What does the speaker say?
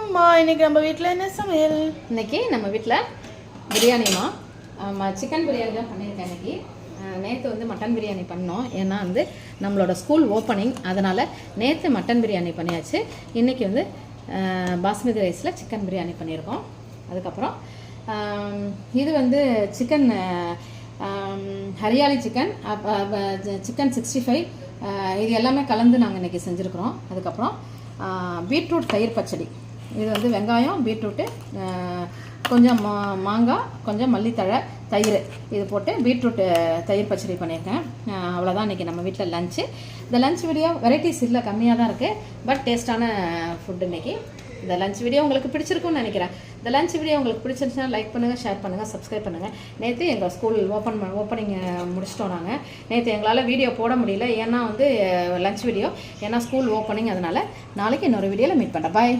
அம்மா இன்னைக்கு நம்ம வீட்டில் என்ன சமையல்? இன்னைக்கு நம்ம வீட்டில் பிரியாணிமா சிக்கன் பிரியாணி தான் பண்ணியிருக்கேன். இன்னைக்கு நேற்று வந்து மட்டன் பிரியாணி பண்ணோம். ஏன்னா வந்து நம்மளோட ஸ்கூல் ஓப்பனிங், அதனால் நேற்று மட்டன் பிரியாணி பண்ணியாச்சு. இன்றைக்கி வந்து பாஸ்மதி ரைஸில் சிக்கன் பிரியாணி பண்ணியிருக்கோம். அதுக்கப்புறம் இது வந்து சிக்கன் ஹரியாலி சிக்கன், சிக்கன் 65 இது எல்லாமே கலந்து நாங்கள் இன்றைக்கி செஞ்சுருக்குறோம். அதுக்கப்புறம் பீட்ரூட் தயிர் பச்சடி. இது வந்து வெங்காயம், பீட்ரூட்டு, கொஞ்சம் மாங்காய், கொஞ்சம் மல்லித்தழை, தயிர் இது போட்டு பீட்ரூட்டு தயிர் பச்சடி பண்ணியிருக்கேன். அவ்வளோதான் இன்றைக்கி நம்ம வீட்டில் லஞ்சு. இந்த லஞ்ச் வீடியோ வெரைட்டிஸ் இல்லை, கம்மியாக தான் இருக்குது, பட் டேஸ்ட்டான ஃபுட் இன்றைக்கி. இந்த லஞ்ச் வீடியோ உங்களுக்கு பிடிச்சிருக்கும்னு நினைக்கிறேன். இந்த லஞ்ச் வீடியோ உங்களுக்கு பிடிச்சிருந்துச்சுன்னா லைக் பண்ணுங்கள், ஷேர் பண்ணுங்கள், சப்ஸ்கிரைப் பண்ணுங்கள். நேற்று எங்கள் ஸ்கூல் ஓப்பனிங் முடிச்சிட்டோம். நாங்கள் நேற்று எங்களால் வீடியோ போட முடியல, ஏன்னா வந்து லஞ்ச் வீடியோ, ஏன்னா ஸ்கூல் ஓப்பனிங். அதனால் நாளைக்கு இன்னொரு வீடியோவில் மீட் பண்ணுறேன். பாய்.